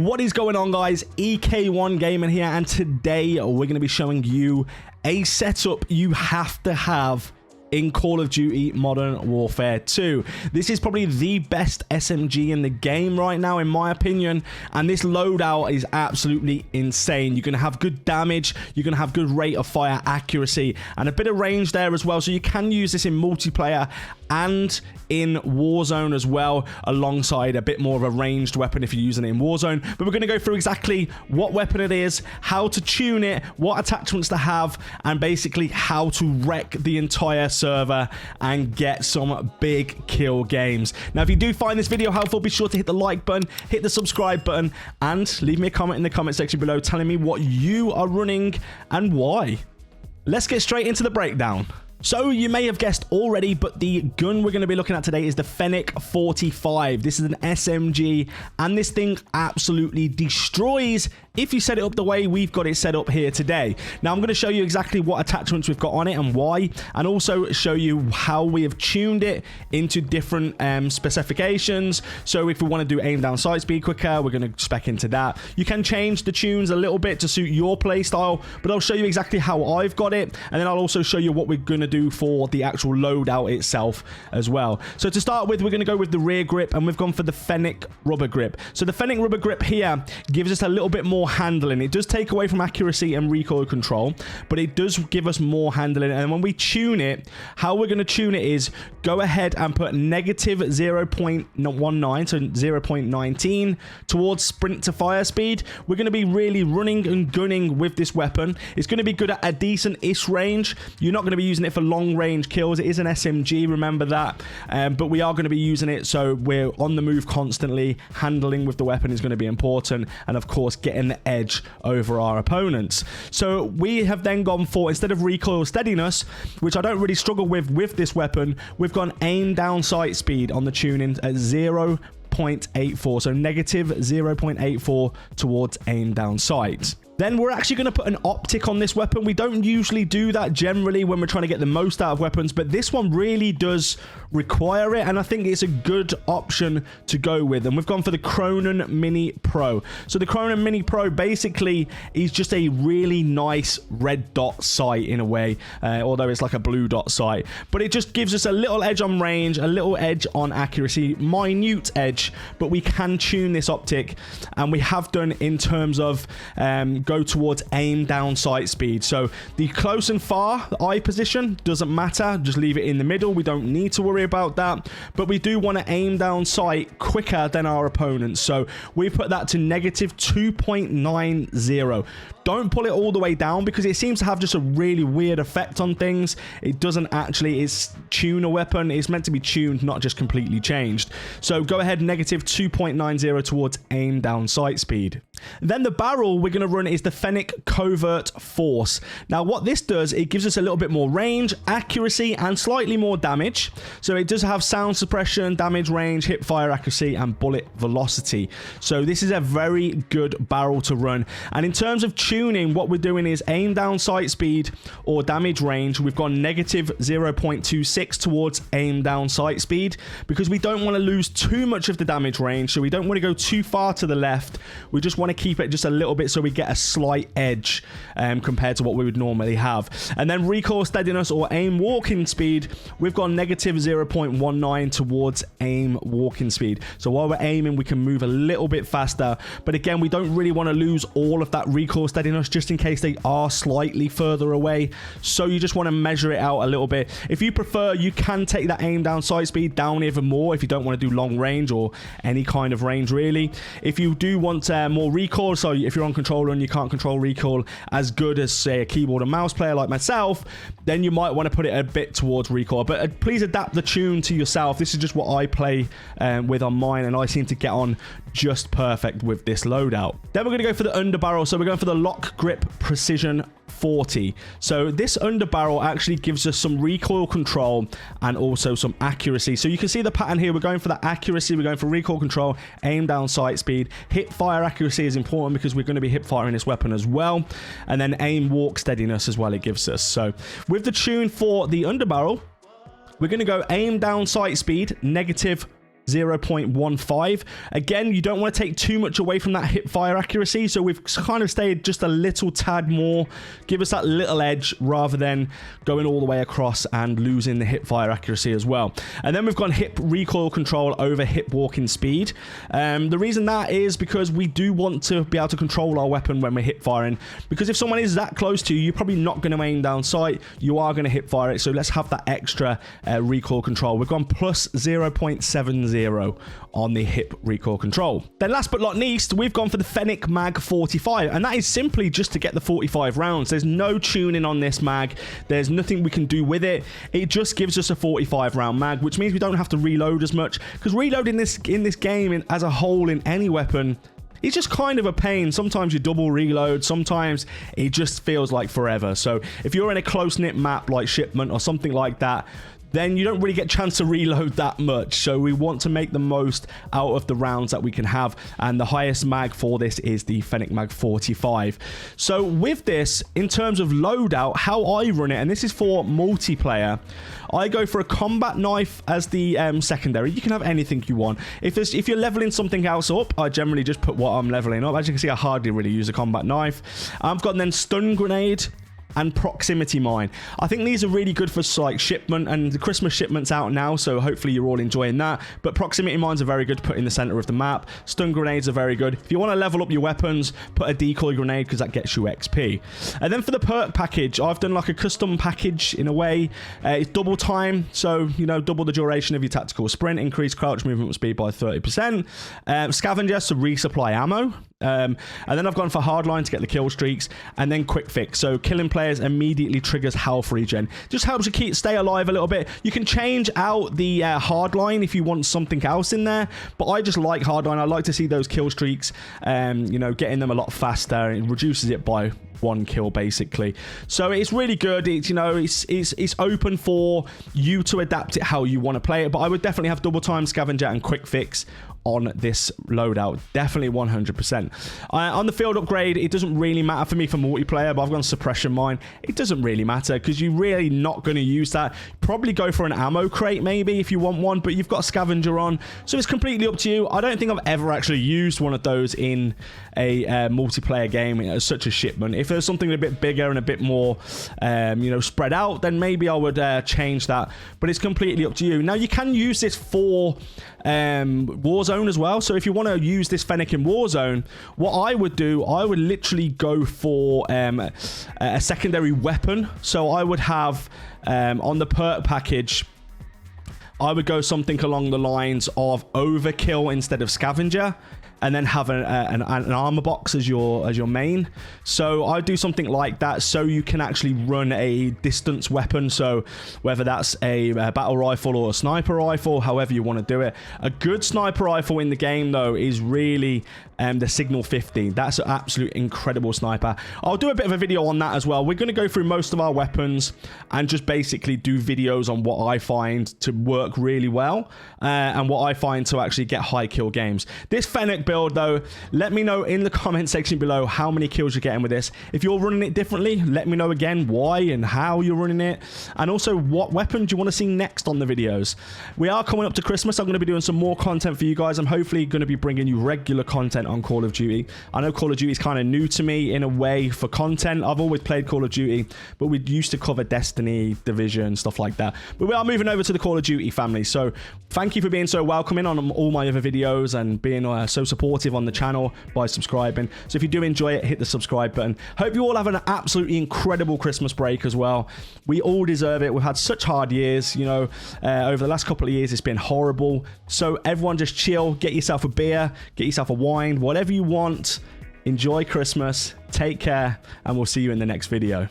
What is going on, guys? EK1 Gaming here, and today we're going to be showing you a setup you have to have in Call of Duty Modern Warfare 2. This is probably the best SMG in the game right now, in my opinion, and this loadout is absolutely insane. You're going to have good damage, you're going to have good rate of fire accuracy, and a bit of range there as well, so you can use this in multiplayer and in Warzone as well, alongside a bit more of a ranged weapon if you're using it in Warzone. But we're going to go through exactly what weapon it is, how to tune it, what attachments to have, and basically how to wreck the entire server and get some big kill games. Now, if you do find this video helpful, be sure to hit the like button, hit the subscribe button, and leave me a comment in the comment section below telling me what you are running and why. Let's get straight into the breakdown. So you may have guessed already, but the gun we're going to be looking at today is the Fennec 45. This is an SMG, and this thing absolutely destroys if you set it up the way we've got it set up here today. Now, I'm going to show you exactly what attachments we've got on it and why, and also show you how we have tuned it into different specifications. So if we want to do aim down sight speed quicker, we're going to spec into that. You can change the tunes a little bit to suit your play style, but I'll show you exactly how I've got it, and then I'll also show you what we're going to do for the actual loadout itself as well. So to start with, we're going to go with the rear grip, and we've gone for the Fennec rubber grip. So the Fennec rubber grip here gives us a little bit more handling. It does take away from accuracy and recoil control, but it does give us more handling. And when we tune it, how we're going to tune it is go ahead and put negative 0.19, so 0.19 towards sprint to fire speed. We're going to be really running and gunning with this weapon. It's going to be good at a decent-ish range. You're not going to be using it for long range kills. It is an SMG, remember that, but we are going to be using it, so we're on the move constantly. Handling with the weapon is going to be important, and of course getting the edge over our opponents. So we have then gone for, instead of recoil steadiness, which I don't really struggle with this weapon, we've gone aim down sight speed on the tuning at 0.84, so negative 0.84 towards aim down sight. Then we're actually going to put an optic on this weapon. We don't usually do that generally when we're trying to get the most out of weapons, but this one really does require it, and I think it's a good option to go with. And we've gone for the Cronen Mini Pro. So the Cronen Mini Pro basically is just a really nice red dot sight in a way, although it's like a blue dot sight. But it just gives us a little edge on range, a little edge on accuracy, minute edge, but we can tune this optic, and we have done in terms of go towards aim down sight speed. So the close and far eye position doesn't matter, just leave it in the middle. We don't need to worry about that, but we do want to aim down sight quicker than our opponents, so we put that to negative 2.90. Don't pull it all the way down because it seems to have just a really weird effect on things. It doesn't actually, it's tune a weapon. It's meant to be tuned, not just completely changed. So go ahead, negative 2.90 towards aim down sight speed. Then the barrel we're going to run is the Fennec Covert Force. Now what this does, it gives us a little bit more range, accuracy, and slightly more damage. So it does have sound suppression, damage range, hip fire accuracy, and bullet velocity. So this is a very good barrel to run. And in terms of tuning, what we're doing is aim down sight speed or damage range. We've gone negative 0.26 towards aim down sight speed because we don't want to lose too much of the damage range, so we don't want to go too far to the left. We just want to keep it just a little bit so we get a slight edge compared to what we would normally have. And then recoil steadiness or aim walking speed, we've gone negative 0.19 towards aim walking speed. So while we're aiming, we can move a little bit faster, but again, we don't really want to lose all of that recoil steadiness just in case they are slightly further away, so you just want to measure it out a little bit. If you prefer, you can take that aim down sight speed down even more if you don't want to do long range or any kind of range really. If you do want more recoil, so if you're on controller and you can't control recoil as good as say a keyboard and mouse player like myself, then you might want to put it a bit towards recoil, but please adapt the tune to yourself. This is just what I play with on mine, and I seem to get on just perfect with this loadout. Then we're going to go for the underbarrel. So we're going for the Lock Grip Precision 40. So this underbarrel actually gives us some recoil control and also some accuracy. So you can see the pattern here. We're going for that accuracy, we're going for recoil control, aim down sight speed. Hip fire accuracy is important because we're going to be hip firing this weapon as well, and then aim walk steadiness as well it gives us. So with the tune for the underbarrel, we're going to go aim down sight speed negative 0.15. Again, you don't want to take too much away from that hip fire accuracy, so we've kind of stayed just a little tad more, give us that little edge rather than going all the way across and losing the hip fire accuracy as well. And then we've gone hip recoil control over hip walking speed. The reason that is because we do want to be able to control our weapon when we're hip firing, because if someone is that close to you, you're probably not going to aim down sight, you are going to hip fire it. So let's have that extra recoil control. We've gone plus 0.70 on the hip recoil control. Then last but not least, we've gone for the Fennec Mag 45, and that is simply just to get the 45 rounds. There's no tuning on this mag, there's nothing we can do with it. It just gives us a 45 round mag, which means we don't have to reload as much, because reloading in this game as a whole in any weapon, it's just kind of a pain. Sometimes you double reload, sometimes it just feels like forever. So if you're in a close-knit map like Shipment or something like that, then you don't really get a chance to reload that much. So we want to make the most out of the rounds that we can have, and the highest mag for this is the Fennec Mag 45. So with this, in terms of loadout, how I run it, and this is for multiplayer, I go for a combat knife as the secondary. You can have anything you want. If you're leveling something else up, I generally just put what I'm leveling up. As you can see, I hardly really use a combat knife. I've got then stun grenade and proximity mine. I think these are really good for like shipment, and the Christmas shipment's out now, so hopefully you're all enjoying that. But proximity mines are very good to put in the center of the map. Stun grenades are very good. If you want to level up your weapons, put a decoy grenade, because that gets you XP. And then for the perk package, I've done like a custom package in a way. It's double time, so you know, double the duration of your tactical sprint, increase crouch movement speed by 30%. Scavenger to resupply ammo. And then I've gone for hardline to get the kill streaks, and then quick fix, so killing players immediately triggers health regen. Just helps you stay alive a little bit. You can change out the hardline if you want something else in there, but I just like hardline. I like to see those kill streaks, you know, getting them a lot faster. It reduces it by 1 kill basically. So it's really good. It's, you know, it's open for you to adapt it how you want to play it, but I would definitely have double time, scavenger, and quick fix on this loadout. Definitely 100%. On the field upgrade, it doesn't really matter for me for multiplayer, but I've gone suppression mine. It doesn't really matter because you're really not going to use that. Probably go for an ammo crate maybe if you want one, but you've got a scavenger on, so it's completely up to you. I don't think I've ever actually used one of those in a multiplayer game as such a shipment. If there's something a bit bigger and a bit more you know, spread out, then maybe I would change that, but it's completely up to you. Now you can use this for Warzone as well, so if you want to use this Fennec in Warzone, what I would do, I would literally go for a secondary weapon. So I would have on the perk package, I would go something along the lines of overkill instead of scavenger, and then have an armor box as your main. So I do something like that, so you can actually run a distance weapon. So whether that's a battle rifle or a sniper rifle, however you want to do it. A good sniper rifle in the game though is really the Signal 50. That's an absolute incredible sniper. I'll do a bit of a video on that as well. We're going to go through most of our weapons and just basically do videos on what I find to work really well and what I find to actually get high kill games. This Fennec build though, let me know in the comment section below how many kills you're getting with this. If you're running it differently, let me know again why and how you're running it, and also what weapon do you want to see next on the videos. We are coming up to Christmas. I'm going to be doing some more content for you guys. I'm hopefully going to be bringing you regular content on Call of Duty. I know Call of Duty is kind of new to me in a way for content. I've always played Call of Duty, but we used to cover Destiny, Division, stuff like that. But we are moving over to the Call of Duty family. So thank you for being so welcoming on all my other videos and being so supportive on the channel by subscribing. So if you do enjoy it, hit the subscribe button. Hope you all have an absolutely incredible Christmas break as well. We all deserve it. We've had such hard years, you know, over the last couple of years. It's been horrible. So everyone just chill, get yourself a beer, get yourself a wine, whatever you want. Enjoy Christmas, take care, and we'll see you in the next video.